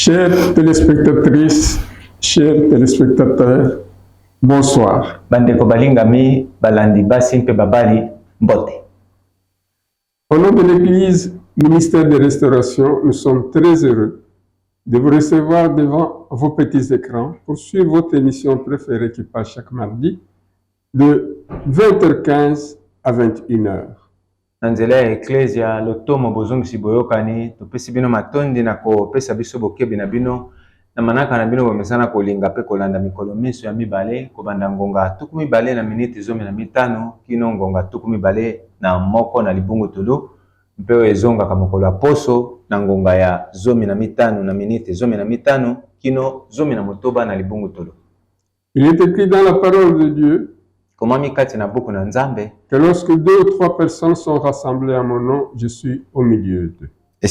Chères téléspectatrices, chers téléspectateurs, bonsoir. Bandeko balingami balandi basi mpe babali mbote. Au nom de l'Église, ministère de Restauration, nous sommes très heureux de vous recevoir devant vos petits écrans pour suivre votre émission préférée qui passe chaque mardi de 20h15 à 21h. Nanzela ya Ecclesia lotomo bozongisi boyokani topesi bino matondi na kopesa biso bokebi na bino na manaka na bino bomesana kolinga pe kolanda mikolo miso ya mibale kobanda ngonga tuku mibale na miniti 15 kino ngonga tuku mibale na moko na libungu tulu mpe ezonga ka mokolo ya poso na ngonga ya 15 na miniti 15 kino 10 na libungu tulu. Il est écrit dans la parole de Dieu que lorsque 2 ou 3 personnes sont rassemblées à mon nom, je suis au milieu d'eux. Nous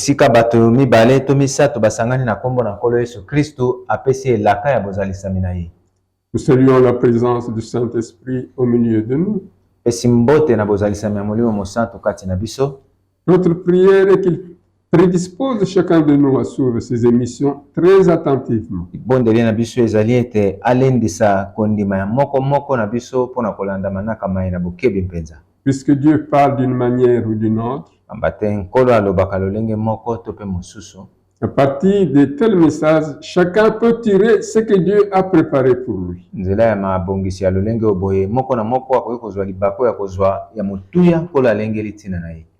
saluons la présence du Saint-Esprit au milieu de nous. Notre prière est qu'il prédispose chacun de nous à suivre ces émissions très attentivement. Puisque Dieu parle d'une manière ou d'une autre, à partir de tels messages, chacun peut tirer ce que Dieu a préparé pour lui.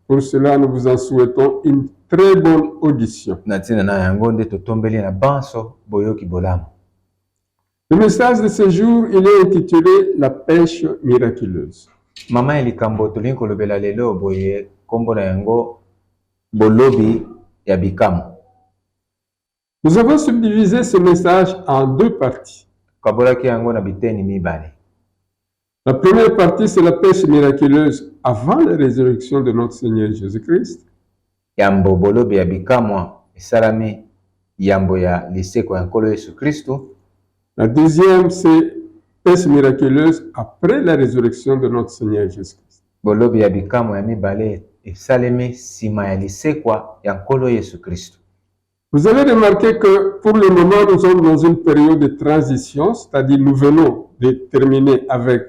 Pour cela, nous vous en souhaitons une très bonne audition. Le message de ce jour, il est intitulé « La pêche miraculeuse ». Nous avons subdivisé ce message en 2 parties. La première partie, c'est la pêche miraculeuse avant la résurrection de notre Seigneur Jésus-Christ. La deuxième, c'est pêche miraculeuse après la résurrection de notre Seigneur Jésus-Christ. Vous avez remarqué que pour le moment, nous sommes dans une période de transition, c'est-à-dire nous venons de terminer avec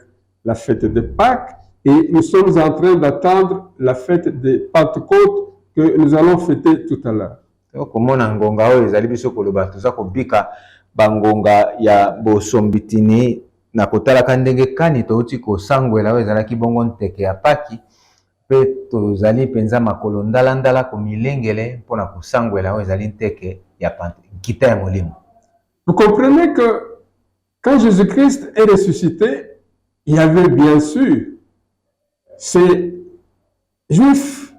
la fête de Pâques et nous sommes en train d'attendre la fête de Pentecôte que nous allons fêter tout à l'heure. Vous comprenez que quand Jésus-Christ est ressuscité, il y avait bien sûr ces Juifs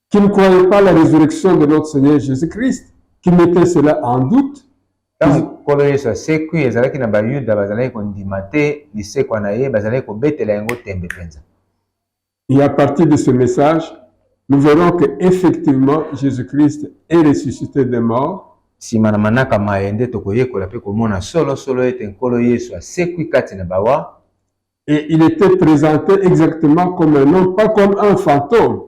qui ne croyaient pas à la résurrection de notre Seigneur Jésus-Christ, qui mettaient cela en doute. Et à partir de ce message, nous verrons qu'effectivement Jésus-Christ est ressuscité des morts. Et il était présenté exactement comme un homme, pas comme un fantôme.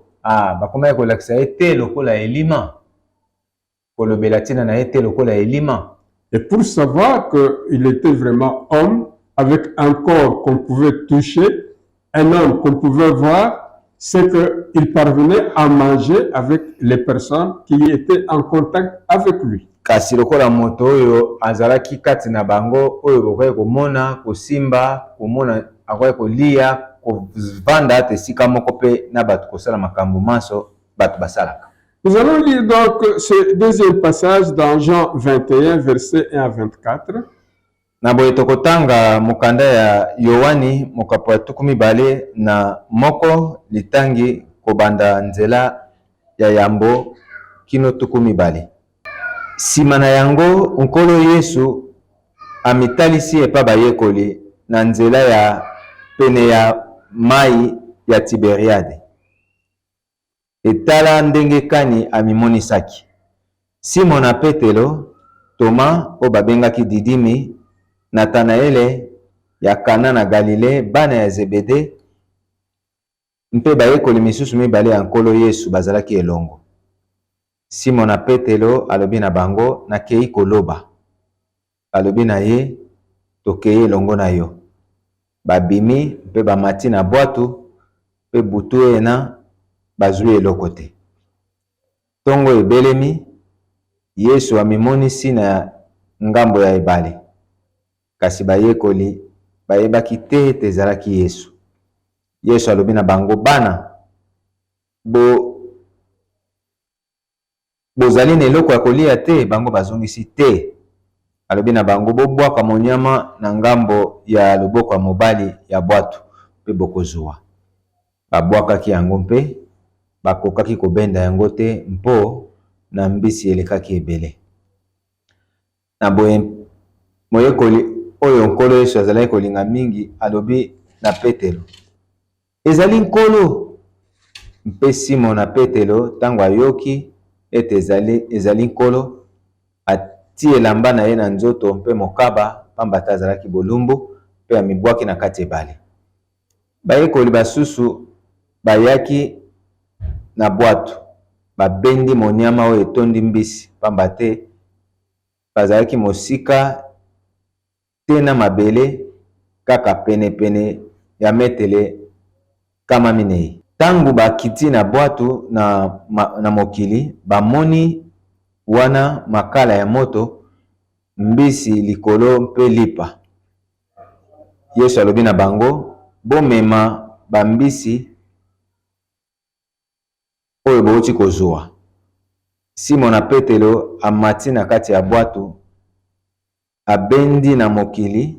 Et pour savoir qu'il était vraiment homme, avec un corps qu'on pouvait toucher, un homme qu'on pouvait voir, c'est qu'il parvenait à manger avec les personnes qui étaient en contact avec lui. Nous allons lire donc ce deuxième passage dans Jean 21, versets 1 à 24. Simana yango nkolo Yesu amitalisi epa bayekoli na nzela ya pene ya mai ya Tiberiade. Etala ndenge kani amimonisaki. Simona Petelo, Toma o babengaki Didimi, Nathanaele ya Kana na Galile, bana ya Zebede, mpe bayekoli misusu mibale ya nkolo Yesu bazalaki elongo. Simon na Petelo alobi na bango nakei koloba. Alobi na ye tokei elongo na yo. Babimi mpe bamati na bwato mpe butu ena bazwi eloko te. Tongo ebelemi, Yesu amimonisi na ngambo ya ebale. Kasi bayekoli bayebaki te ete ezalaki Yesu. Yesu alobi na bango bana bozali na eloko ya kolia te? Bango bazongisi te. Alobi na bango bobwaka monyama na ngambo ya loboko ya mobali ya bwato mpe bokozwa. Babwakaki yango mpe bakokaki kobenda yango te mpo na mbisi elekaki ebele. Na boye moyekoli oyo nkolo Yesu azalaki kolinga mingi alobi na Petelo ezali nkolo. Mpe Simon na Petelo tango ayoki ete ezali nkolo, atie elamba na ye na nzoto mpe mokaba pamba te azalaki bolumbu mpe amibwaki na kati ebale. Bayekoli basusu bayaki na bwato babendi monyama oyo etondi mbisi pamba te bazalaki mosika te na mabele kaka pene ya metele 10. Tangu bakiti na bwato na mokili bamoni wana makala ya moto, mbisi likolo mpe lipa. Yesu alobi na bango bomema bambisi oyo bouti kozwa. Simon na Petelo amati na kati ya bwato, abendi na mokili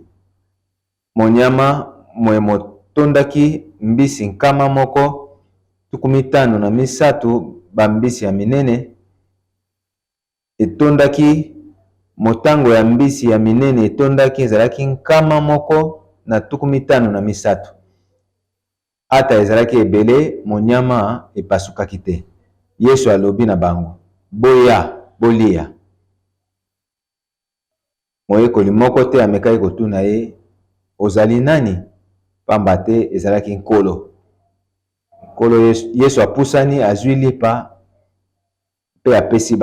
monyama moye motondaki mbisi 153 bambisi ya minene. Etondaki motango ya mbisi ya minene etondaki ezalaki 153. Ata ezalaki ebele monyama epasukaki te. Yesu alobi na bango boya bolia. Moyekoli moko te amekaki kotuna ye ozali nani? Pamba te ezalaki nkolo. Nkolo Yesu apusani azwi lipa mpe apesi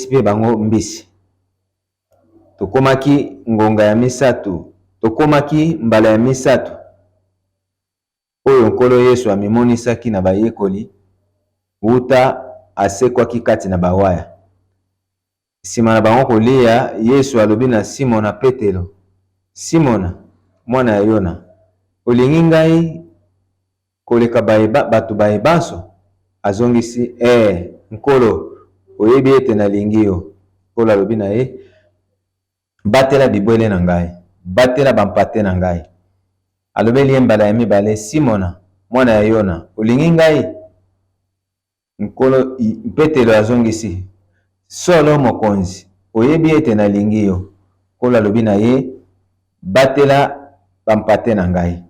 pe bango mbisi. Tokomaki ngonga ya 3, tokomaki mbala ya 3 oyo nkolo Yesu amimonisaki na bayekoli uta asekwaki kati na bawaya. Sima na bango kolia, Yesu alobi na Simon na Petelo, Simona mwana ya Yona, olingi ngai koleka bato bayebanso? Azongisi nkolo oyebi ete nalingi yo. Nkolo alobi na ye batela bibwele na ngai, batela bampate na ngai. Alobeli ye mbala ya 2, Simona mwana ya Yona, olingi ngai? Nkolo Petelo azongisi solo mokonzi oyebi ete nalingi yo. Nkolo alobi na ye batela bampate na ngai.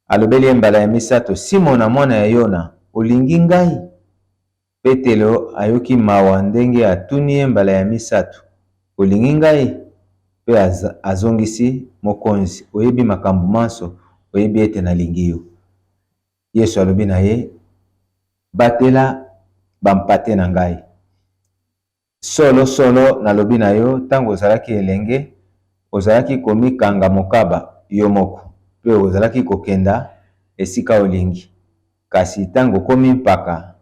Alobeli ye mbala ya 3, Simona mwana ya Yona, olingi ngai? Petelo ayoki mawa ndenge atuni ye mbala ya 3, olingi ngai? Pe azongisi mokonzi oyebi makambo manso, oyebi ete nalingi yo. Yesu alobi na ye batela bampate na ngai. Solo nalobi na yo tango ozalaki elenge ozalaki komikanga mokaba yo moko pe ozalaki kokenda esika olingi. Kasi tango komi mpaka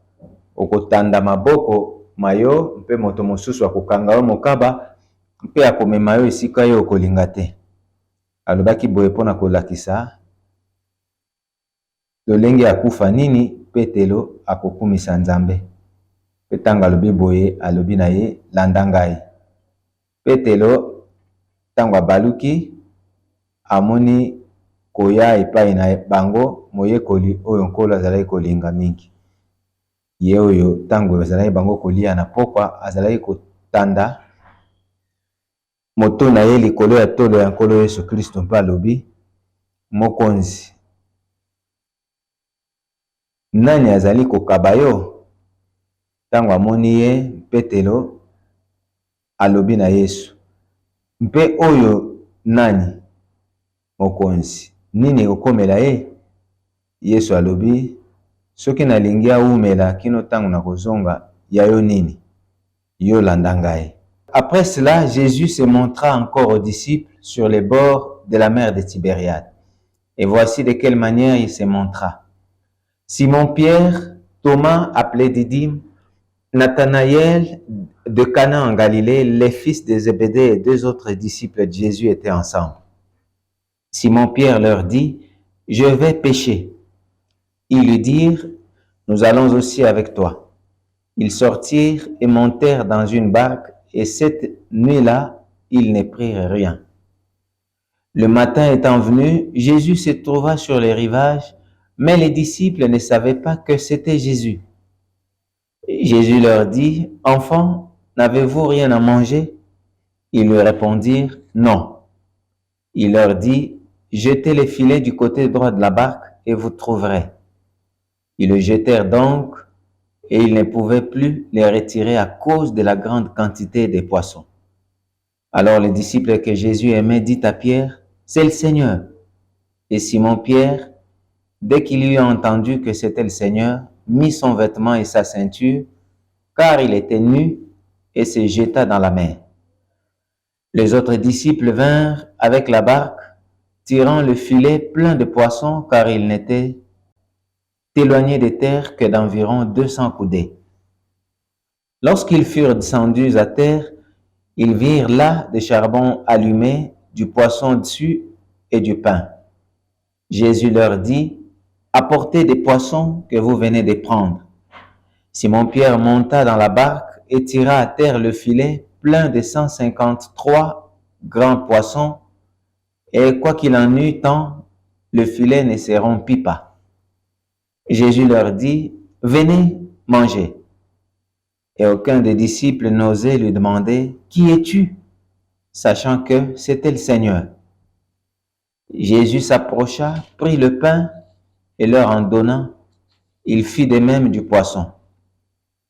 okotanda maboko mayo mpe moto mosusu akokanga yo mokaba mpe akomema yo esika yo okolinga te. Alobaki boye mpona kolakisa lolenge akufa nini Petelo akokumisa Nzambe. Pe tango alobi boye alobi na ye landa ngai. Petelo tango abaluki amoni koya epai na bango moyekoli oyo nkolo azalaki kolinga mingi. Ye oyo tango azalaki bango kolia na pokwa azalaki kotanda moto na ye likolo ya tolo ya nkolo Yesu Kristo mpe alobi mokonzi nani azali kokaba yo? Tango amoni ye Petelo alobi na Yesu mpe oyo nani mokonzi nini okomela ye? Yesu alobi soki nalingi aumela kino tango na kozonga ya yo nini? Yo landa ngai. Après cela, Jésus se montra encore aux disciples sur les bords de la mer de Tibériade. Et voici de quelle manière il se montra. Simon-Pierre, Thomas appelé Didyme, Nathanaël de Cana en Galilée, les fils de Zébédée et deux autres disciples de Jésus étaient ensemble. Simon-Pierre leur dit, « Je vais pêcher. » Ils lui dirent, « Nous allons aussi avec toi. » Ils sortirent et montèrent dans une barque, et cette nuit-là, ils ne prirent rien. Le matin étant venu, Jésus se trouva sur les rivages, mais les disciples ne savaient pas que c'était Jésus. Jésus leur dit, « Enfants, n'avez-vous rien à manger ?» Ils lui répondirent, « Non. » Il leur dit, « Jetez les filets du côté droit de la barque et vous trouverez. » Ils le jetèrent donc, et ils ne pouvaient plus les retirer à cause de la grande quantité des poissons. Alors le disciple que Jésus aimait dit à Pierre, « C'est le Seigneur. » Et Simon-Pierre, dès qu'il eut entendu que c'était le Seigneur, mit son vêtement et sa ceinture, car il était nu, et se jeta dans la mer. Les autres disciples vinrent avec la barque, tirant le filet plein de poissons, car ils n'étaient éloignés des terres que d'environ 200 coudées. Lorsqu'ils furent descendus à terre, ils virent là des charbons allumés, du poisson dessus et du pain. Jésus leur dit, « Apportez des poissons que vous venez de prendre. » Simon-Pierre monta dans la barque et tira à terre le filet plein de 153 grands poissons, et quoi qu'il en eût tant, le filet ne se rompit pas. Jésus leur dit, « Venez manger. » Et aucun des disciples n'osait lui demander, « Qui es-tu ?» sachant que c'était le Seigneur. Jésus s'approcha, prit le pain et leur en donna, il fit de même du poisson.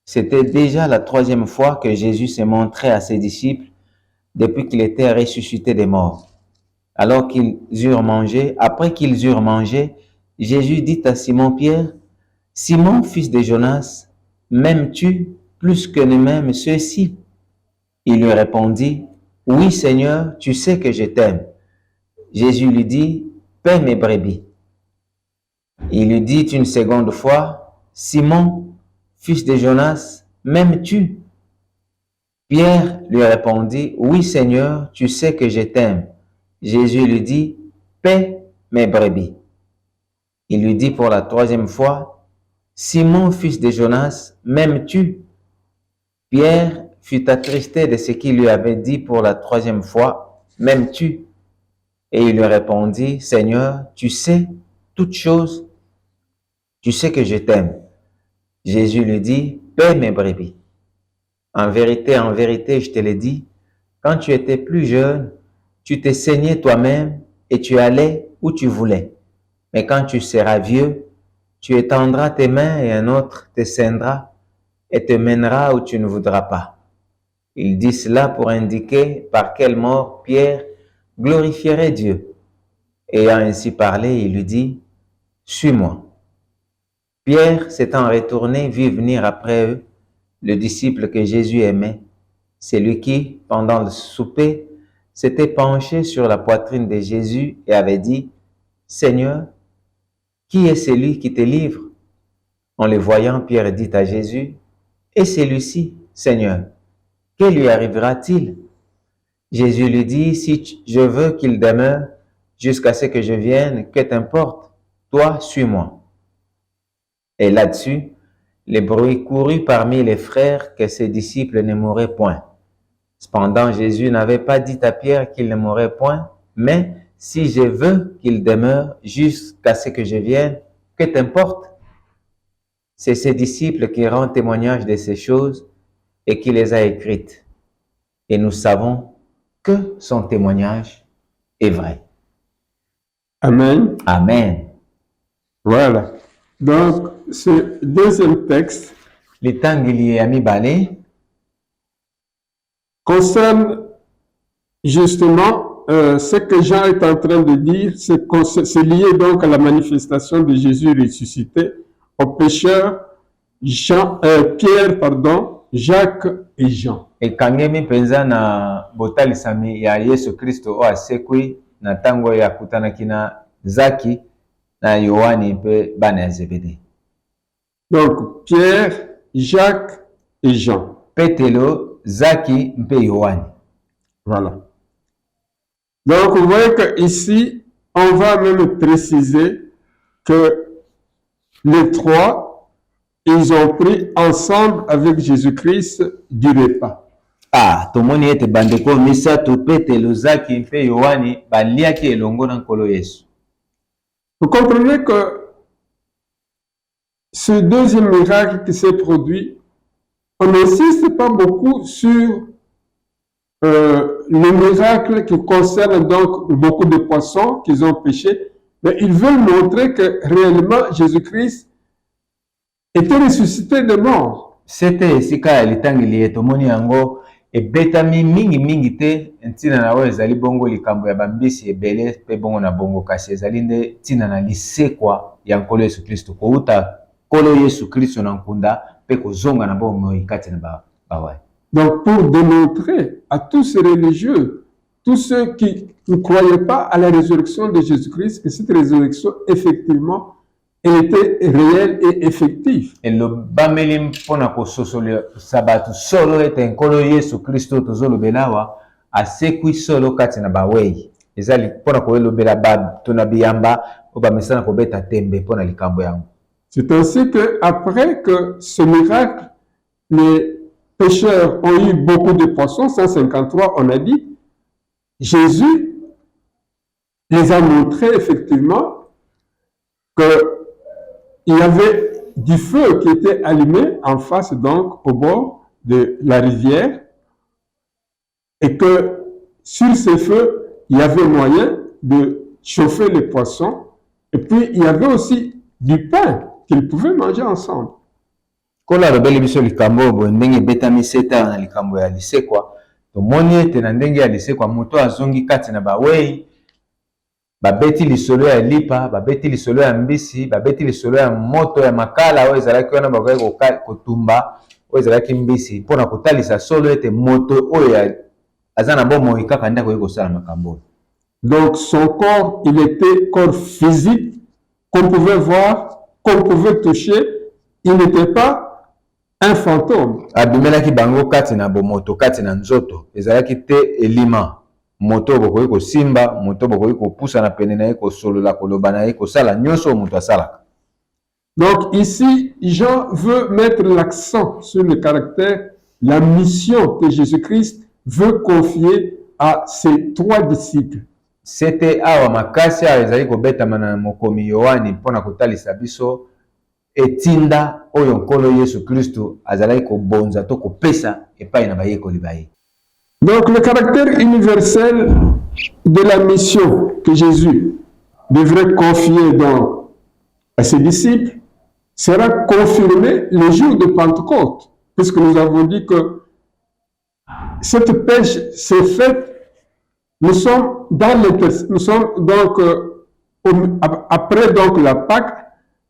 C'était déjà la 3e fois que Jésus se montrait à ses disciples depuis qu'il était ressuscité des morts. Alors qu'ils eurent mangé, après qu'ils eurent mangé, Jésus dit à Simon-Pierre, « Simon, fils de Jonas, m'aimes-tu plus que ne m'aiment ceux-ci » Il lui répondit, « Oui, Seigneur, tu sais que je t'aime. » Jésus lui dit, « Paie mes brebis. » Il lui dit une seconde fois, « Simon, fils de Jonas, m'aimes-tu » Pierre lui répondit, « Oui, Seigneur, tu sais que je t'aime. » Jésus lui dit, « Paie mes brebis. » Il lui dit pour la 3e fois, « Simon, fils de Jonas, m'aimes-tu » Pierre fut attristé de ce qu'il lui avait dit pour la 3e fois, « M'aimes-tu » Et il lui répondit, « Seigneur, tu sais toutes choses, tu sais que je t'aime. » Jésus lui dit, « Paie mes brebis. En vérité, je te le dis, quand tu étais plus jeune, tu te saignais toi-même et tu allais où tu voulais. Mais quand tu seras vieux, tu étendras tes mains et un autre te ceindra et te mènera où tu ne voudras pas. » Il dit cela pour indiquer par quelle mort Pierre glorifierait Dieu. Ayant ainsi parlé, il lui dit, « Suis-moi. » Pierre, s'étant retourné, vit venir après eux le disciple que Jésus aimait, celui qui, pendant le souper, s'était penché sur la poitrine de Jésus et avait dit, « Seigneur, qui est celui qui te livre ?» En le voyant, Pierre dit à Jésus, « Et celui-ci, Seigneur, que lui arrivera-t-il » Jésus lui dit, « Si je veux qu'il demeure jusqu'à ce que je vienne, que t'importe, toi, suis-moi. » Et là-dessus, le bruit courut parmi les frères que ses disciples ne mourraient point. Cependant, Jésus n'avait pas dit à Pierre qu'il ne mourrait point, mais « Si je veux qu'il demeure jusqu'à ce que je vienne, que t'importe » C'est ses disciples qui rendent témoignage de ces choses et qui les a écrites. Et nous savons que son témoignage est vrai. Amen. Amen. Voilà. Donc, ce deuxième texte Litangili ami balé concerne justement ce que Jean est en train de dire, c'est lié donc à la manifestation de Jésus ressuscité aux pécheurs Pierre, pardon, Jacques et Jean. ekangemi mpenza na botalisami ya Yesu Kristo oyo asekwi na ntango oyo akutanaki na Zaki na Yohani mpe bana ya Zebede. Donc, Pierre, Jacques et Jean. Petelo, Zaki mpe Yohani. Voilà. Donc, vous voyez qu'ici, on va même préciser que les trois, ils ont pris ensemble avec Jésus-Christ du repas. Ah, tomoni ete bandeko misato Petelo, Zaki mpe Yohani baliaki elongo na nkolo Yesu. Vous comprenez que ce deuxième miracle qui s'est produit, on n'insiste pas beaucoup sur le miracle qui concerne donc beaucoup de poissons qu'ils ont pêchés, mais ils veulent montrer que réellement Jésus-Christ était ressuscité de mort. C'était esika ya litangeli etomoni yango ebetami mingi te ntina na oyo ezali bongo likambo ya bambisi ebele mpe bongo na bongo kasi ezali nde ntina na lisekwa ya nkolo Yesu Kristo kouta nkolo Yesu Kristo na nkunda mpe kozonga na bomoi kati na bawai. Donc pour démontrer à tous ces religieux, tous ceux qui ne croyaient pas à la résurrection de Jésus-Christ, que cette résurrection effectivement elle était réelle et effective. elobameli mpona kososolisa bato solo ete nkolo Yesu Kristo tozolobelawa asekwi solo kati na bawei ezali mpona koelobela bato na biyamba oyo bamesana kobeta tembe mpona likambo yango. C'est ainsi que après que ce miracle, les pêcheurs ont eu beaucoup de poissons, 153 on a dit, Jésus les a montré effectivement qu'il y avait du feu qui était allumé en face, donc au bord de la rivière, et que sur ce feu, il y avait moyen de chauffer les poissons, et puis il y avait aussi du pain qu'ils pouvaient manger ensemble. Kola alobeli biso likambo boye ndenge ebetami seta na likambo ya lisekwa tomoni ete na ndenge ya lisekwa moto azongi kati na bawei babeti lisolo ya lipa, babeti lisolo ya mbisi, babeti lisolo ya moto ya makala oyo ezalaki wana bakoki kotumba oyo ezalaki mbisi mpona kotalisa solo ete moto oyo aza na bomoi kaka nde akoki kosala makambo oyo. Donc son corps, il était corps physique qu'on pouvait voir, qu'on pouvait toucher. Il n'était pas un fantôme. Abimelaki bango kati na bomoto kati na nzoto ezalaki te elima moto bokoki kosimba moto bokoki kopusa na pene na ye kosolola koloba na ye kosala nyonso moto asalaka. Donc ici, Jean veut mettre l'accent sur le caractère, la mission que Jésus-Christ veut confier à ses trois disciples. C'était awa makasi awa ezali kobetama na mokomi Yohani mpona kotalisa biso etinda oyo nkolo Yesu Kristo azalaki kobonza to kopesa epai na bayekoli baye. Donc le caractère universel de la mission que Jésus devrait confier donc à ses disciples sera confirmé le jour de Pentecôte, puisque nous avons dit que cette pêche s'est faite, nous sommes donc après donc la Pâque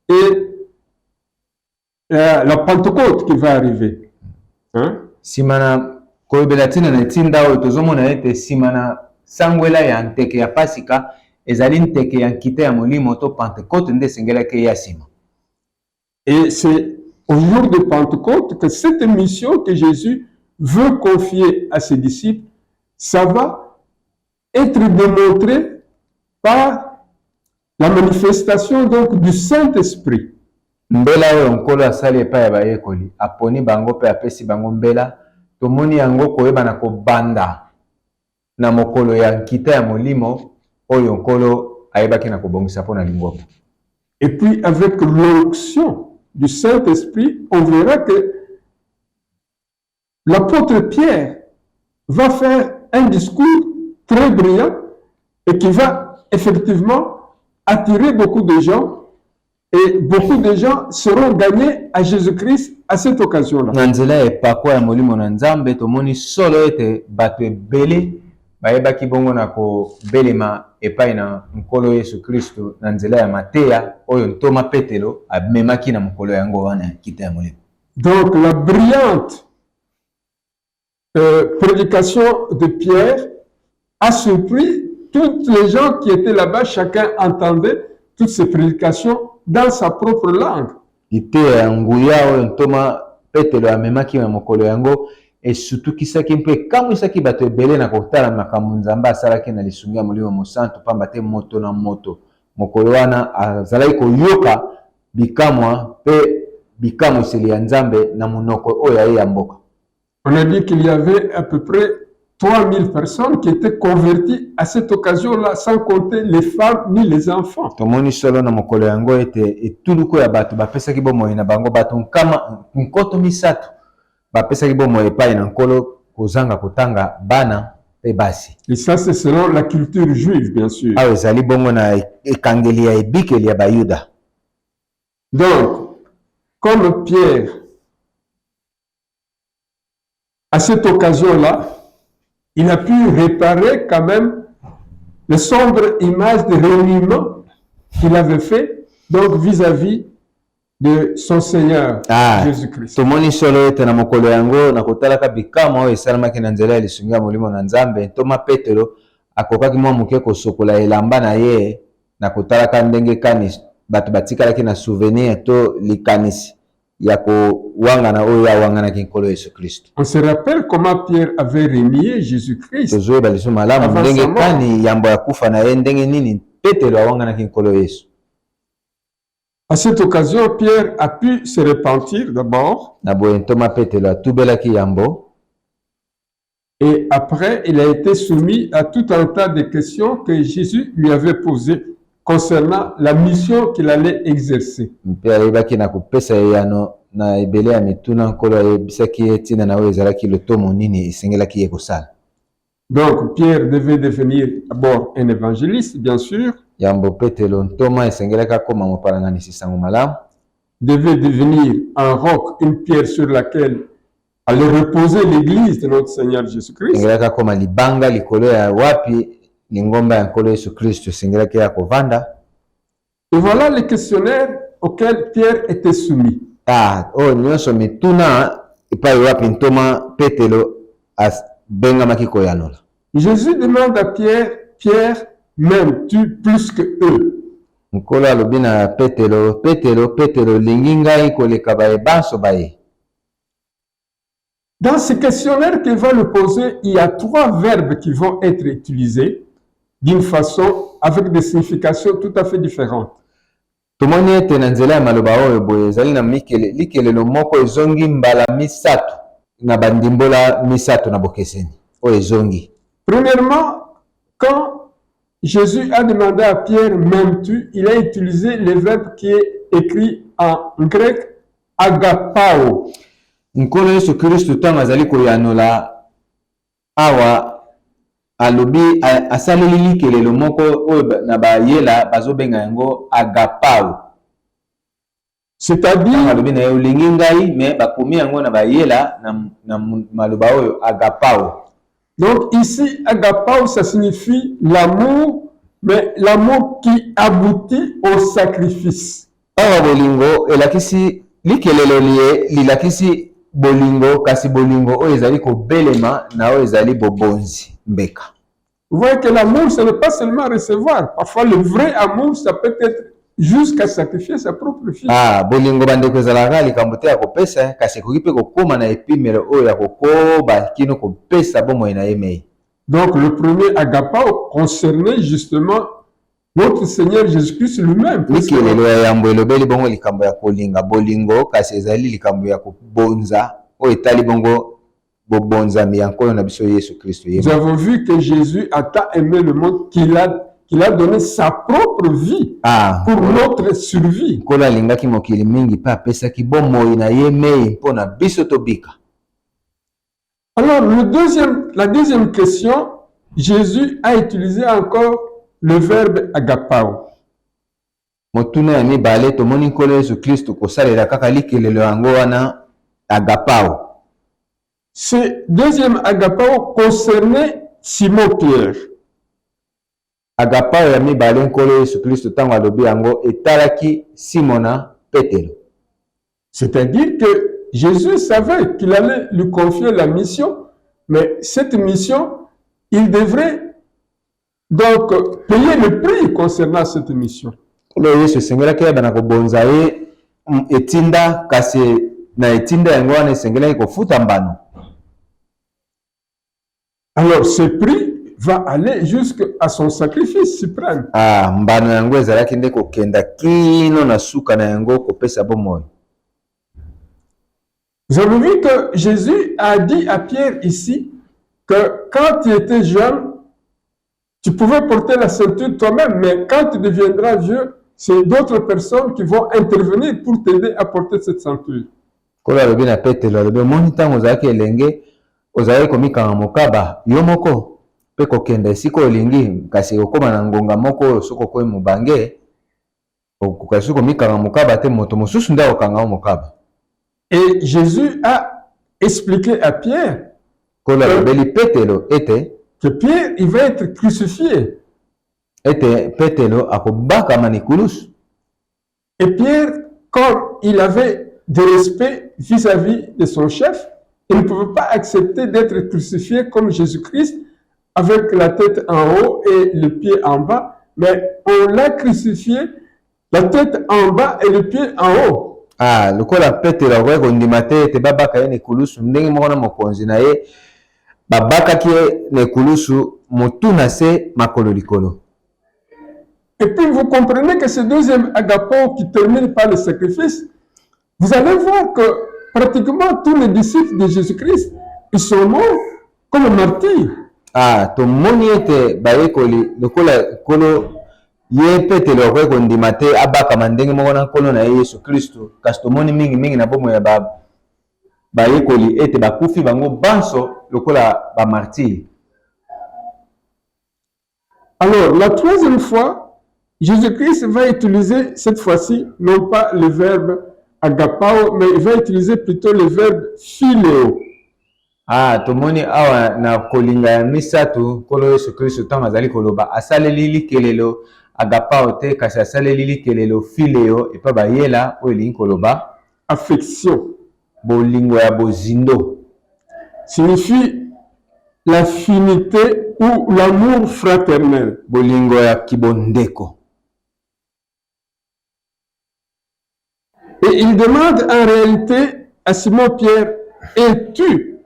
et la Pentecôte qui va arriver. Hein? Simana koyebela tina na tinda oyo tozomona ete simana sangwela ya nteke ya Pasika ezali nteke ya nkita ya molimo to Pentecôte nde esengelaki ya sima. Et c'est au jour de Pentecôte que cette mission que Jésus veut confier à ses disciples, ça va être démontré par la manifestation donc du Saint-Esprit. Mbela oyo nkolo asali epai ya bayekoli aponi bango pe apesi bango mbela tomoni yango koyeba na kobanda na mokolo ya nkita ya molimo oyo nkolo ayebaki na kobongisa mpona lingomba. Et puis avec l'onction du Saint-Esprit, on verra que l'apôtre Pierre va faire un discours très brillant et qui va effectivement attirer beaucoup de gens. Et beaucoup de gens seront gagnés à Jésus-Christ à cette occasion-là. Na nzela epako ya molimo na Nzambe tomoni solo ete bato ebele bayebaki bongo na kobelema epai na mokolo Yesu Kristo na nzela ya mateya oyo ntoma Petelo amemaki na mokolo yango wana kita ya molimo. Donc la brillante prédication de Pierre a surpris tous les gens qui étaient là-bas. Chacun entendait toutes ces prédications dans sa propre langue. Ite nguya oyo ntoma Petelo amemaki na mokolo yango esutukisaki mpe ekamwisaki bato ebele na kotala makambo Nzambe asalaki na lisungi ya Molimo Mosantu pamba te moto na moto. Mokolo wana azalaki koyoka bikamwa mpe bikamwiseli ya Nzambe na monoko oyo aye ya mboka. On a dit qu'il y avait à peu près 3000 personnes qui étaient converties à cette occasion-là, sans compter les femmes ni les enfants. Tomoni solo na mokolo yango ete etuluko ya bato bapesaki bomoi na bango bato nkama nkoto misato bapesaki bomoi epai na nkolo kozanga kotanga bana pe basi. Et ça c'est selon la culture juive, bien sûr. Awe zali bongo na ekangeli ya ebikeli ya bayuda. Donc, comme Pierre, à cette occasion-là, il a pu réparer quand même les sombres images de reniement qu'il avait fait, donc vis-à-vis de son Seigneur Jésus-Christ. Tomoni solo ete na mokolo yango na kotalaka bikama oyo esalamaki na nzela ya lisungi ya Molimo na Nzambe, ntoma Petelo akokaki mwa moke kosokola elamba na ye na kotalaka ndenge kanisi bato batikalaki na souvenir to likanisi ya kowangana oyo awanganaki nkolo Yesu Kristo. On se rappelle comment Pierre avait renié Jésus-Christ. Tozoye baliso malamu ndenge kani yambo ya kufa na ye ndenge nini Petelo awanganaki nkolo Yesu. À cette occasion, Pierre a pu se repentir d'abord. Et après, il a été soumis à tout un tas de questions que Jésus lui avait posées concernant la mission qu'il allait exercer. Donc, Pierre devait devenir d'abord un évangéliste, bien sûr. Devait devenir un roc, une pierre sur laquelle allait reposer l'église de notre Seigneur Jésus-Christ. Et voilà les questionnaires auxquels Pierre était soumis. Jésus demande à Pierre, Pierre, m'aimes-tu plus que eux? Dans ce questionnaire qu'il va le poser, il y a 3 verbes qui vont être utilisés d'une façon avec des significations tout à fait différentes. Premièrement, quand Jésus a demandé à Pierre, m'aimes-tu? Il a utilisé le verbe qui est écrit en grec, agapao. Nkolo Yesu Kristo tanga zali koyanola awa alobi asaleli likelelo moko oyo na bayela bazobenga yango agapao. C'est-à-dire alobi na olingi ngai mais bakomi yango na bayela na maloba oyo agapao. Donc ici, agapao, ça signifie l'amour, mais l'amour qui aboutit au sacrifice. Awa bolingo elakisi likelelo lilakisi bolingo kasi bolingo oyo ezali kobelema na oyo ezali bobonzi mbeka. Vous voyez que l'amour, ce n'est pas seulement recevoir. Parfois, le vrai amour, ça peut être jusqu'à sacrifier sa propre fille. Bolingo bandeko ezalaka likambo te ya kopesa kasi ekoki mpe kokóma na epimelo oyo ya kokoba kino kopesa bomoi na ye mei. Donc le premier agapao concernait justement notre Seigneur Jésus-Christ lui-même. Likelelo ya yambo elobeli bongo likambo ya kolinga bolingo kasi ezali likambo ya kobonza oyo etali bongo bobonzami ya nkolo na biso Yesu Kristo. Nous avons vu que Jésus a tant aimé le monde qu'il a donné sa propre vie pour notre survie. Nkolo alingaki mokili mingi mpe apesaki bomoi na ye mei mpona biso tobika. Alors la deuxième question, Jésus a utilisé encore le verbe agapao. Motuna ya mibale tomoni nkolo Yesu Kristo kosalela kaka likelelo yango wana agapao. Ce deuxième agapao concernait Simon-Pierre. agapao ya mibale nkolo Yesu Kristo ntango alobi yango etalaki Simona Petelo. C'est-à-dire que Jésus savait qu'il allait lui confier la mission, mais cette mission, il devrait donc payer le prix concernant cette mission. Nkolo Yesu esengelaki yebana kobonza ye etinda, kasi na etinda yango wana esengelaki kofuta mbano. Alors ce prix va aller jusqu'à son sacrifice suprême. Mbano yango ezalaki nde kokenda kino na suka na yango kopesa bomoi. Vous avez vu que Jésus a dit à Pierre ici que quand tu étais jeune, tu pouvais porter la ceinture toi-même, mais quand tu deviendras vieux, c'est d'autres personnes qui vont intervenir pour t'aider à porter cette ceinture. Kolo alobi na Petelo alobi moni ntango ozalaki elenge ozalaki komikanga mokaba yo moko mpe kokenda esika olingi, kasi okóma na ngonga moko oyo soki okoyi mobange okokasi komikanga mokaba te moto mosusu nde akokanga mokaba. Et Jésus a expliqué à Pierre Kolo alobeli Petelo que Pierre, il va être crucifié. ete Petelo akobakama na ikulusu. Et Pierre, comme il avait de respect vis-à-vis de son chef, il ne pouvait pas accepter d'être crucifié comme Jésus-Christ avec la tête en haut et le pied en bas, mais on l'a crucifié la tête en bas et le pied en haut. Lokola Petelo akoki kondima te ete babaka ye na ikulusu ndenge moko na mokonzi na ye babakaki ye na ikulusu motu na se makolo likolo. Et puis vous comprenez que ce deuxième agapon qui termine par le sacrifice, vous allez voir que pratiquement tous les disciples de Jésus-Christ, ils sont morts comme martyrs. Tomoni ete bayekoli lokola kolo ye Petelo akoki kondima te abakama ndenge moko na nkolo na ye Yesu Kristo, kasi tomoni mingi na bomo ya bayekoli ete bakufi bango banso lokola bamartire. Alors la troisième fois, Jésus-Christ va utiliser cette fois-ci non pas le verbe agapao, mais il va utiliser plutôt le verbe philéo. Tomoni awa na kolinga ya misato kolo Yesu Kristo ntango azali koloba asaleli likelelo agapao te, kasi asaleli likelelo philéo epa bayela oyo elingi koloba affection. Bolingo ya bozindo signifie l'affinité ou l'amour fraternel. Bolingo ya kibondeko. Et il demande en réalité à Simon-Pierre, es-tu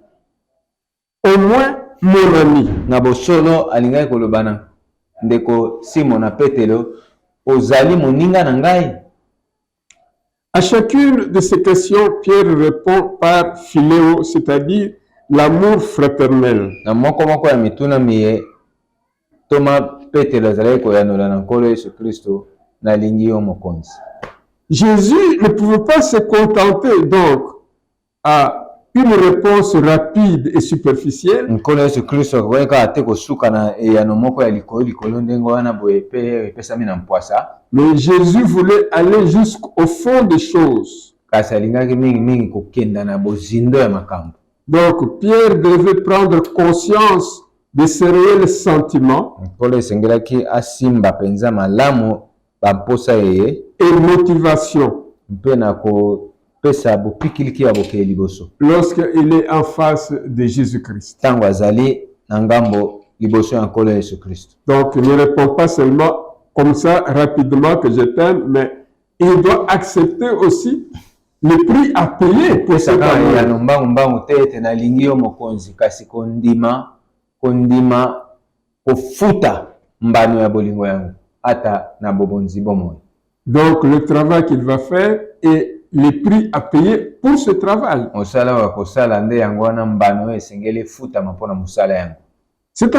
au moins mon ami? Na bosolo alingaki kolobana ndeko Simon na Petelo, ozali moninga na ngai? À chacune de ces questions, Pierre répond par philéo, c'est-à-dire l'amour fraternel. Na moko ya mituna miye Toma Petelo azalaki koyanola na nkolo Yesu Kristo na lingi yo mokonzi. Jésus ne pouvait pas se contenter donc à une réponse rapide et superficielle. Nkolo Yesu Kristo akoyeka ate kosuka na eyano moko ya likolo ndenge wana boye pe epesami na mpwasa. Mais Jésus voulait aller jusqu'au fond des choses. Kasi alingaki mingi kokenda na bozindo ya makambo. Donc Pierre devait prendre conscience de ses réels sentiments. Nkolo esengelaki asimba penza malamu bamposa yeye et motivation lorsqu'il est en face de Jésus-Christ. Donc il ne répond pas seulement comme ça rapidement que je t'aime, mais il doit accepter aussi le prix à payer pour cet amour. Donc le travail qu'il va faire et les prix à payer pour ce travail. C'est à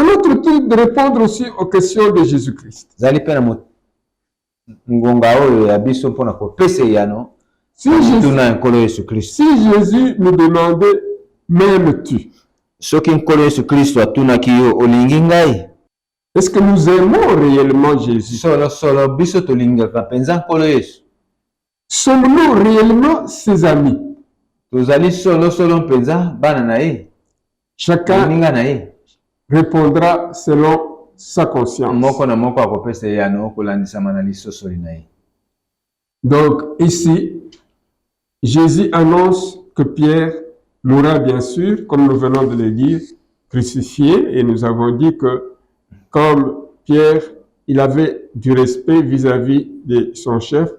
notre tour de répondre aussi aux questions de Jésus-Christ. Si Jésus nous demandait, m'aimes-tu? Est-ce que nous aimons réellement Jésus? Sommes-nous réellement ses amis? Chacun répondra selon sa conscience. Moko na moko akopesa yano kolandisama na lisosoli na ye. Donc ici, Jésus annonce que Pierre mourra bien sûr, comme nous venons de le dire, crucifié, et nous avons dit que comme Pierre, il avait du respect vis-à-vis de son chef,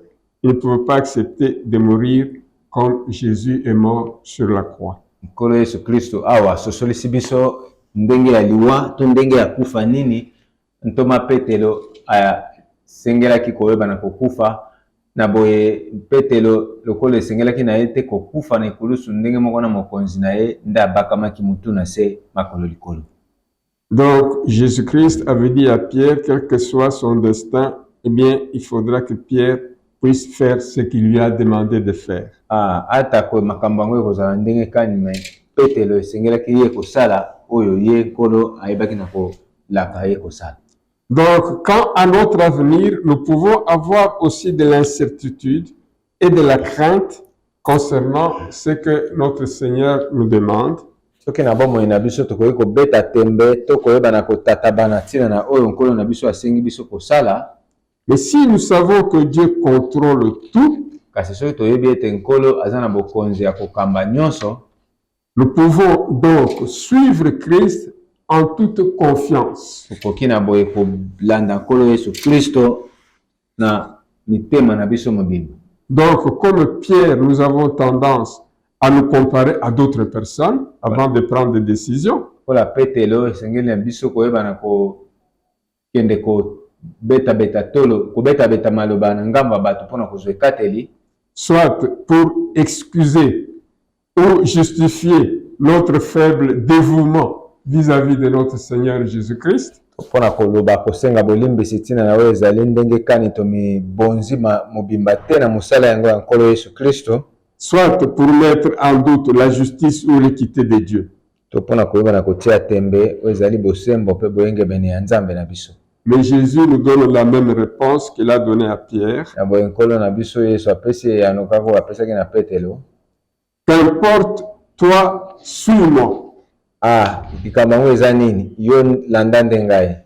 il ne pouvait pas accepter de mourir comme Jésus est mort sur la croix. Nkolo Yesu Kristo awa sosolisi biso ndenge ya liwa to ndenge ya kufa nini ntoma Petelo asengelaki koyeba na kokufa na boye Petelo lokolo esengelaki na ye te kokufa na ikulusu ndenge moko na mokonzi na ye nde abakamaki mutu na se makolo likolo. Donc Jésus-Christ avait dit à Pierre, quel que soit son destin, eh bien il faudra que Pierre puisse faire ce qu'il lui a demandé de faire. Ata ko makambo yango ekozala ndenge kani me Petelo esengelaki ye kosala oyo ye nkolo ayebaki na kolaka ye kosala. Donc, quand à notre avenir, nous pouvons avoir aussi de l'incertitude et de la crainte concernant ce que notre Seigneur nous demande. Soki na bomoi na biso tokoki kobeta tembe tokoyeba na kotatabana ntina na oyo nkolo na biso asengi biso kosala. Mais si nous savons que Dieu contrôle tout, kasi soki toyebi ete nkolo aza na bokonzi ya kokamba nyonso, nous pouvons donc suivre Christ en toute confiance. tokoki na boye kolanda nkolo Yesu Kristo na mitema na biso mobimba. Donc, comme Pierre, nous avons tendance à nous comparer à d'autres personnes avant de prendre des décisions. Kola Petelo esengeli na biso koyeba na kende beta tolo beta maloba na ngamba bato pona kozwa ekateli, soit pour excuser ou justifier notre faible dévouement vis-à-vis de notre Seigneur Jésus-Christ, pona koloba kosenga bolimbisi ntina na oyo ezali ndenge kani tomibonzi mobimba te na mosala yango ya nkolo Yesu Kristo, soit pour mettre en doute la justice ou l'équité de Dieu. To pona koyeba na kotia tembe oyo ezali bosembo pe boyengebene ya Nzambe na biso. Mais Jésus nous donne la même réponse qu'il a donnée à Pierre. Na boye nkolo na biso Yesu apesi yano kako apesaki na Petelo. Qu'importe, toi, suis-moi. Likambo yango eza nini? Yo landa nde ngai.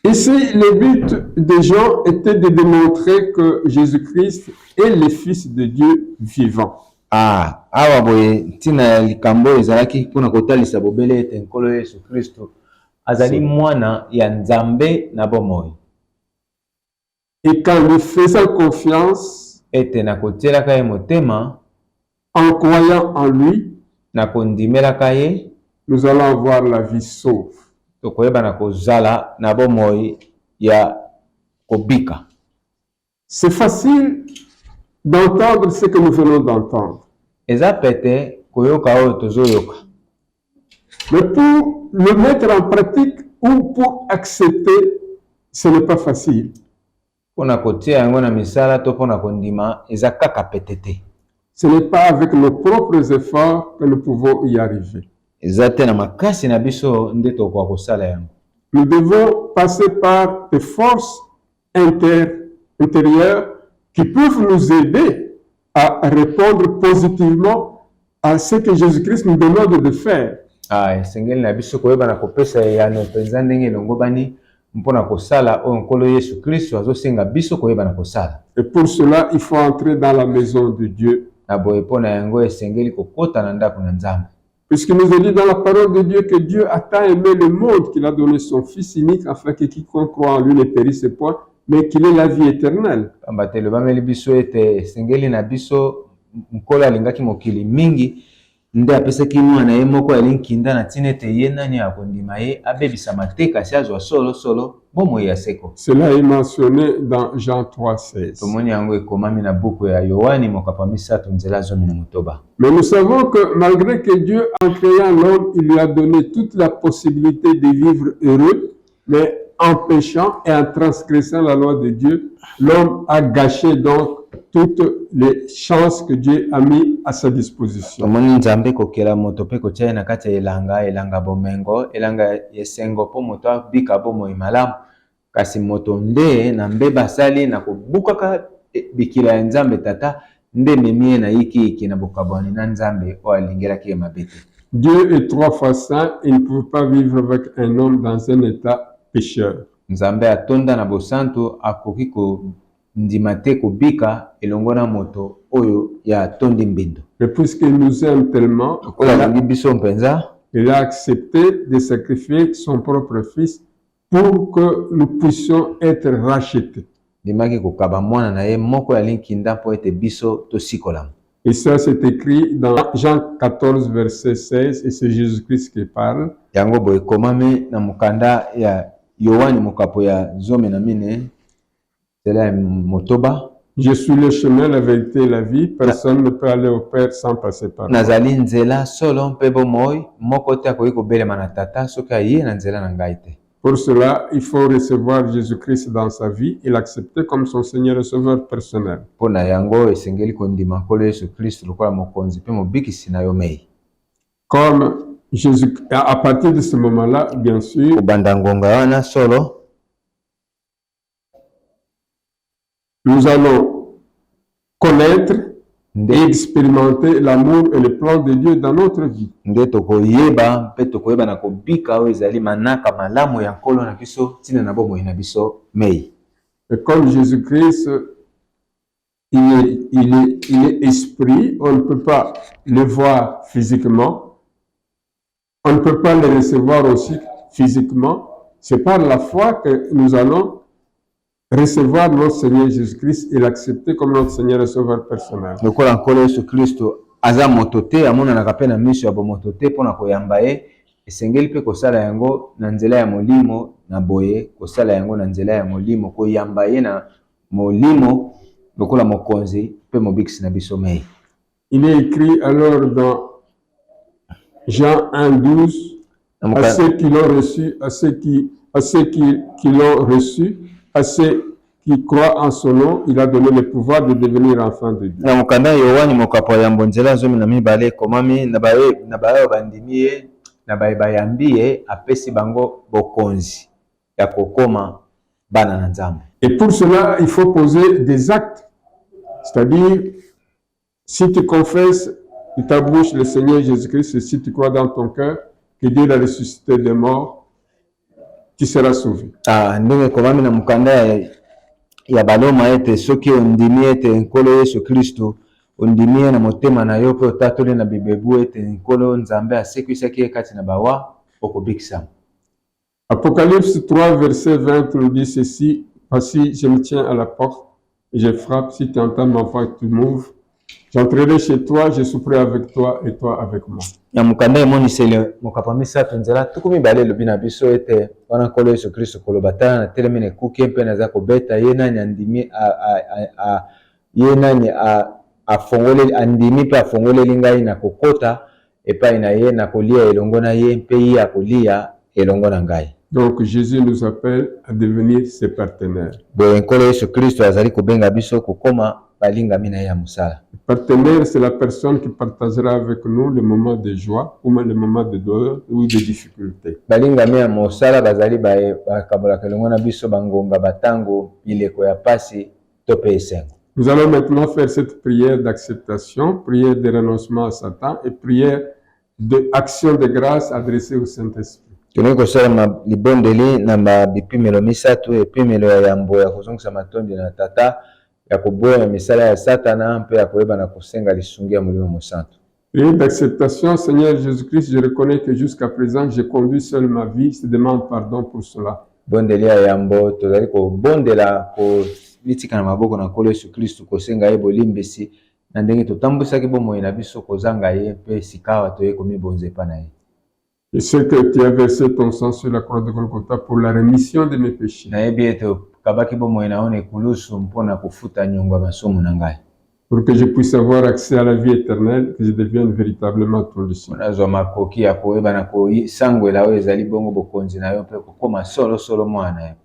Ici, le but des gens était de démontrer que Jésus-Christ est le Fils de Dieu vivant. Awa boye ntina ya likambo ezalaki mpona kotalisa bobele ete nkolo Yesu Kristo azali mwana ya Nzambe na bomoi. Et quand nous faisons confiance, ete na kotielaka ye motema, en croyant en lui, na kondimelaka ye, nous allons avoir la vie sauve. tokoyeba na kozala na bomoi ya kobika. C'est facile d'entendre ce que nous venons d'entendre. Eza pete koyoka oyo tozoyoka. Mais pour le mettre en pratique ou pour accepter, ce n'est pas facile. Pona kotia yango na misala to pona kondima eza kaka pete te. Ce n'est pas avec nos propres efforts que nous pouvons y arriver. Eza te na makasi na biso nde tokoka kosala yango. Nous devons passer par des forces intérieures qui peuvent nous aider à répondre positivement à ce que Jésus-Christ nous demande de faire. Esengeli na biso koyeba na kopesa yano penza ndenge elongobani mpona kosala oyo nkolo Yesu Kristo azosenga biso koyeba na kosala. Et pour cela, il faut entrer dans la maison de Dieu. Na boye pona yango esengeli kokota na ndako na Nzambe. Puisqu'il nous a dit dans la parole de Dieu que Dieu a tant aimé le monde qu'il a donné son Fils unique afin que quiconque croit en lui ne périsse point, mais qu'il ait la vie éternelle. Ambatelo bameli biso ete esengeli na biso nkolo alingaki mokili mingi nde apesaki mwana ye moko alinkinda na ntina ete ye nani akondima ye abebisama te kasi azwa solo bomoi ya seko. Cela est mentionné dans Jean 3,16. Tomoni yango ekomami na buku ya Yohani mokapa misato nzela 13. Mais nous savons que malgré que Dieu, en créant l'homme, il lui a donné toute la possibilité de vivre heureux, mais en péchant et en transgressant la loi de Dieu, l'homme a gâché donc toutes les chances que Dieu a mis à sa disposition. Tomoni Nzambe kokela moto pe kotia na kati elanga bomengo, elanga yesengo po moto abika bomoi malamu, kasi moto nde na mbeba sali na kobukaka bikila ya Nzambe tata nde memie na iki na bokabwani na Nzambe o alingelaki ye mabete. Dieu est 3 fois saint, il ne peut pas vivre avec un homme dans un état pécheur. Nzambe atonda na bosantu akoki kondima te kobika elongo na moto oyo ya tondi mbindo. Mais puisqu'il nous aime tellement, Oyo alingi biso mpenza, il a accepté de sacrifier son propre fils pour que nous puissions être rachetés. ndimaki kokaba mwana na ye moko ya linkinda mpo ete biso tosikola. Et ça, c'est écrit dans Jean 14, verset 16, et c'est Jésus-Christ qui parle. Yango boye komami na mukanda ya Yohani mokapo ya 14 zela ya motoba. Je suis le chemin, la vérité et la vie. Personne ne peut aller au Père sans passer par moi. Nazali nzela solo mpe bomoi moko te akoki kobelema na tata soki aye na nzela na ngai te. Pour cela, il faut recevoir Jésus-Christ dans sa vie et l'accepter comme son Seigneur et Sauveur personnel. Pona yango esengeli kondima nkolo Yesu Kristo lokola mokonzi mpe mobikisi na yo mei. Comme Jésus, à partir de ce moment-là, bien sûr, Kobanda ngonga wana solo nous allons connaître et expérimenter l'amour et le plan de Dieu dans notre vie. nde tokoyeba mpe tokoyeba na kobika oyo ezali manaka malamu ya nkolo na biso ntina na bomoi na biso mei. Et comme Jésus-Christ, il est esprit, on ne peut pas le voir physiquement, on ne peut pas le recevoir aussi physiquement. C'est par la foi que nous allons recevoir notre Seigneur Jésus-Christ et l'accepter comme notre Seigneur et Sauveur personnel. Lokola nkolo Yesu Kristo aza moto te, amonanaka mpe na miso ya bomoto te mpona koyamba ye, esengeli mpe kosala yango na nzela ya molimo na boye, kosala yango na nzela ya molimo, koyamba ye na molimo lokola mokonzi mpe mobikisi na biso mei. Il est écrit alors dans Jean 1,12, à ceux qui l'ont reçu, à ceux qui l'ont reçu, à ceux qui croient en son nom, il a donné le pouvoir de devenir enfant de Dieu. Na mukanda Yohani mokapo ya mbonzela 12 komami na bayo bandimi ye na bayambi ye apesi bango bokonzi ya kokoma bana na Nzambe. Et pour cela, il faut poser des actes. C'est-à-dire, si tu confesses de ta bouche le Seigneur Jésus-Christ, et si tu crois dans ton cœur que Dieu l'a ressuscité des morts, tu seras sauvé. Ndenge komami na mukanda ya baloma ete soki ondimi ete nkolo Yesu Kristo ondimi na motema na yo pe otatoli na bibebu ete nkolo Nzambe asekwisaki ye kati na bawa okobikisa. Apocalypse 3, verset 20 nous dit ceci: voici, je me tiens à la porte et je frappe. Si tu entends ma voix et tu m'ouvres, j'entrerai chez toi, je souperai avec toi et toi avec moi. Ya mukanda emonisele mokapo misato nzela tukumi bale lobi na biso ete wana nkolo Yesu Kristo koloba tala na telemi na ekuki mpe naza kobeta ye nani andimi ye nani afongoleli andimi mpe afongoleli ngai na kokota epai na ye na kolia elongo na ye mpe ye akolia elongo na ngai. Donc Jésus nous appelle à devenir ses partenaires. Boye nkolo Yesu Kristo azali kobenga biso kokoma balingami na ye ya mosala. Partenaire, c'est la personne qui partagera avec nous les moments de joie ou même les moments de douleur ou de difficulté. Balingami ya mosala bazali bakabolaka elongo na biso bangonga batango bileko ya pasi to pe esengo. Nous allons maintenant faire cette prière d'acceptation, prière de renoncement à Satan et prière d'action de grâce adressée au Saint-Esprit. Tuni kosala libondeli na bipimelo misato epimelo ya yambo ya kozongisa matondi na tata ya koboya misala ya Satana mpe ya koyeba na kosenga lisungi ya molimo mosantu. Prière d'acceptation. Seigneur Jésus-Christ, je reconnais que jusqu'à présent j'ai conduit seul ma vie, je te demande pardon pour cela. Bondeli ya yambo tozali kobondela litika na maboko na nkolo Yesu Kristo kosenga ye bolimbisi na ndenge totambwisaki bomoi na biso kozanga ye mpe sikawa toye komibonza epa na ye. Je sais que tu as versé ton sang sur la croix de Golgotha pour la rémission de mes péchés. Nayebi ete kabaki bomoi na one kulusu mpona kufuta nyongo ya masumu na ngai. Pour que je puisse avoir accès à la vie éternelle, que je devienne véritablement ton disciple. Nazwa makoki ya koyeba na kosangwela oyo ezali bongo bokonzi na yo mpe kokoma solo mwana yo.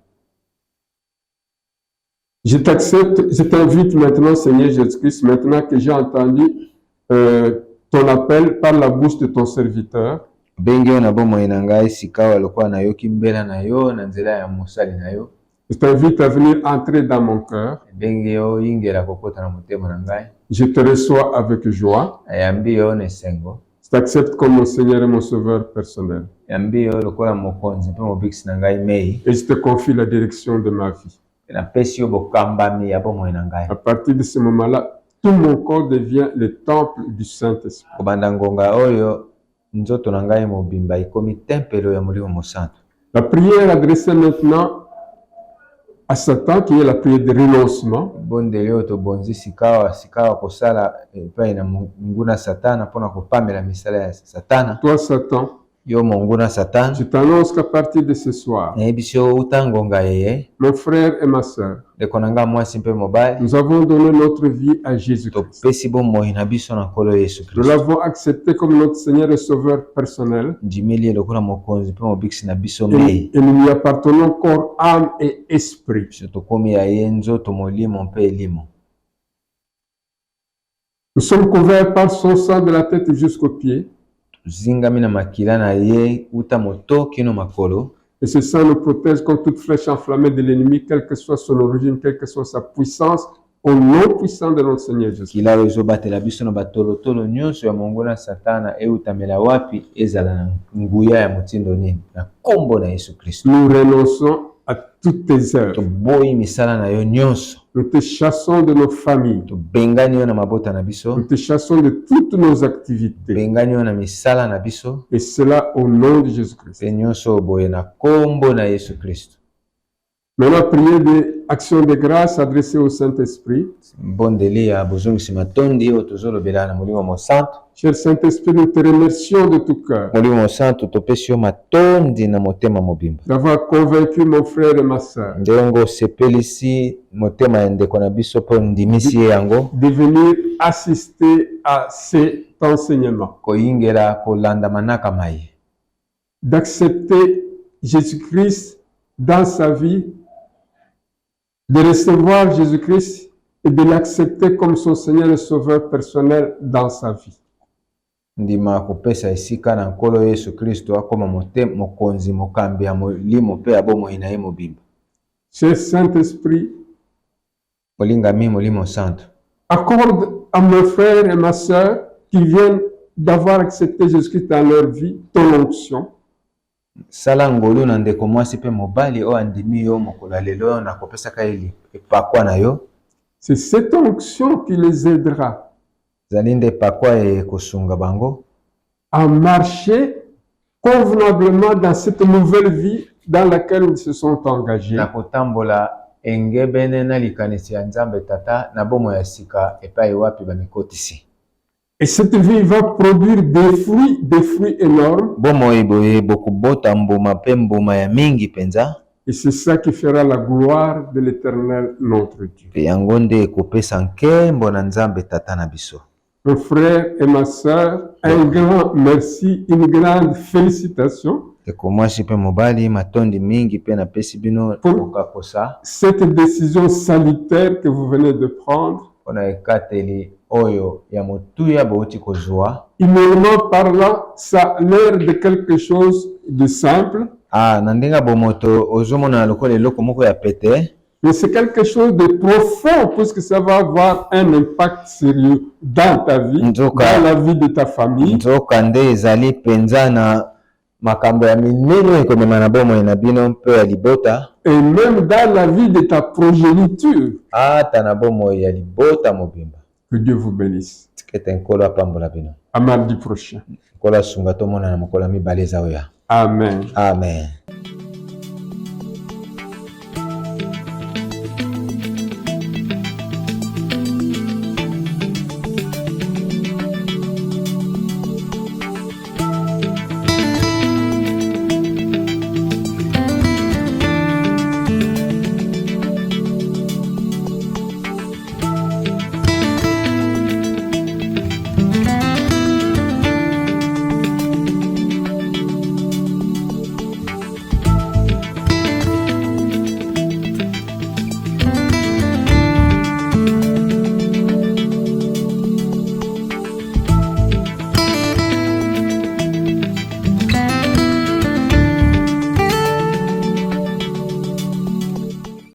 Je t'accepte, je t'invite maintenant, Seigneur Jésus-Christ, maintenant que j'ai entendu ton appel par la bouche de ton serviteur. Bengi yo na bomoi na ngai sikawa lokola na yo kimbela na yo na nzela ya mosali na yo. Je t'invite à venir entrer dans mon cœur. Bengi yo ingela kokota na motema na ngai. Je te reçois avec joie. Ayambi yo nesengo. t'accepte comme mon Seigneur et mon Sauveur personnel. Yambi yo lokola mokonzi mpe mobikisi na ngai mei. Et je te confie la direction de ma vie. Napesi yo bokambami ya bomoi na ngai. À partir de ce moment-là, tout mon corps devient le temple du Saint-Esprit. Kobanda ngonga oyo nzoto na ngai mobimba ikomi tempelo ya molimo mosantu. La prière adressée maintenant à Satan, qui est la prière de renoncement. Bondeli oyo tobonzi sikawa kosala epai na nguna satana mpona kopamela misala ya satana. Toi, Satan, Yo monguna satana. je t'annonce qu'à partir de ce soir, Nayebisi yo uta ngonga yeye. mon frère et ma sœur, Ndeko na ngai mwasi mpe mobali. nous avons donné notre vie à Jésus-Christ. Topesi bomoi na biso na nkolo Yesu Nous Kristo. l'avons accepté comme notre Seigneur et Sauveur personnel. Ndimeli ye lokola mokonzi mpe mobikisi na biso mei. Et nous lui appartenons corps, âme et esprit. Biso tokomi ya ye nzoto molimo mpe elimo. Nous sommes couverts par son sang de la tête jusqu'aux pieds. Zingami na makila na ye uta moto kino makolo. Et ce sang nous protège contre toute flèche enflammée de l'ennemi, quelle que soit son origine, quelle que soit sa puissance, au nom puissant de notre Seigneur Jésus. Kilalo ezobatela biso na batolotolo nyonso ya mongona satana eutamela wapi ezala na nguya ya motindo nini na kombo na Yesu Kristo. Nous renonçons à toutes tes œuvres. Toboyi misala na yo nyonso. Nous te chassons de nos familles. Tobengani yo na mabota na biso. Nous te chassons de toutes nos activités. Bengani yo na misala na biso. Et cela au nom de Jésus-Christ. Pe nyonso boye na kombo na Yesu Kristo. Maintenant, prière de action de grâce adressée au Saint-Esprit. Bondeli ya bozongisi matondi oyo tozolobela na molimo mosantu. Cher Saint-Esprit, nous te remercions de tout cœur Molimo mosantu topesi yo matondi na motema mobimba. d'avoir convaincu mon frère et ma sœur Ndenge osepelisi motema ya ndeko na biso mpo ndimisi ye yango. de venir assister à cet enseignement, Koyingela kolanda manaka mai. d'accepter Jésus-Christ dans sa vie, de recevoir Jésus-Christ et de l'accepter comme son Seigneur et Sauveur personnel dans sa vie. Ndima kopesa esika na nkolo Yesu Kristo akoma mokonzi mokambi ya molimo mpe ya bomoi na ye mobimba. Cher Saint-Esprit, Molingami molimo santo. accorde à mon frère et ma sœur qui viennent d'avoir accepté Jésus-Christ dans leur vie ton onction. Sala ngolu na ndeko mwasi mpe mobali oyo andimi yo mokolo ya lelo oyo nakopesaka ye epakwa na yo. C'est cette onction qui les aidera Zali nde epakwa ekosunga bango à marcher convenablement dans cette nouvelle vie dans laquelle ils se sont engagés. na kotambola engebene na likanisi ya Nzambe tata na bomoi ya sika epai wapi bamikotisi. Et cette vie va produire des fruits énormes. Bomoi boye bokubota mbuma mpe mbuma ya mingi penza. Et c'est ça qui fera la gloire de l'Éternel notre Dieu. Pe yango nde ekopesa nkembo na Nzambe tata na biso. Mon frère et ma sœur, un grand merci, une grande félicitation. Ndeko mwasi mpe mobali matondi mingi mpe napesi bino kokakosa Cette décision salutaire que vous venez de prendre, mpona ekateli oyo ya motuya bouti kozwa. humainement parlant, ça a l'air de quelque chose de simple, Na ndenga bomoto ozomona lokola eloko moko ya pete. mais c'est quelque chose de profond puisque ça va avoir un impact sérieux dans ta vie, Nzoka. dans la vie de ta famille. Nzoka nde ezali penza na makambo ya minene ekomema na bomoi na bino mpe ya libota. Et même dans la vie de ta progéniture. Ata na bomoi ya libota mobimba. Que Dieu vous bénisse. Tikete nkolo apambola bino. À mardi prochain. Nkolo asunga tomona na mokolo ya mibale eza oya. Amen. Amen.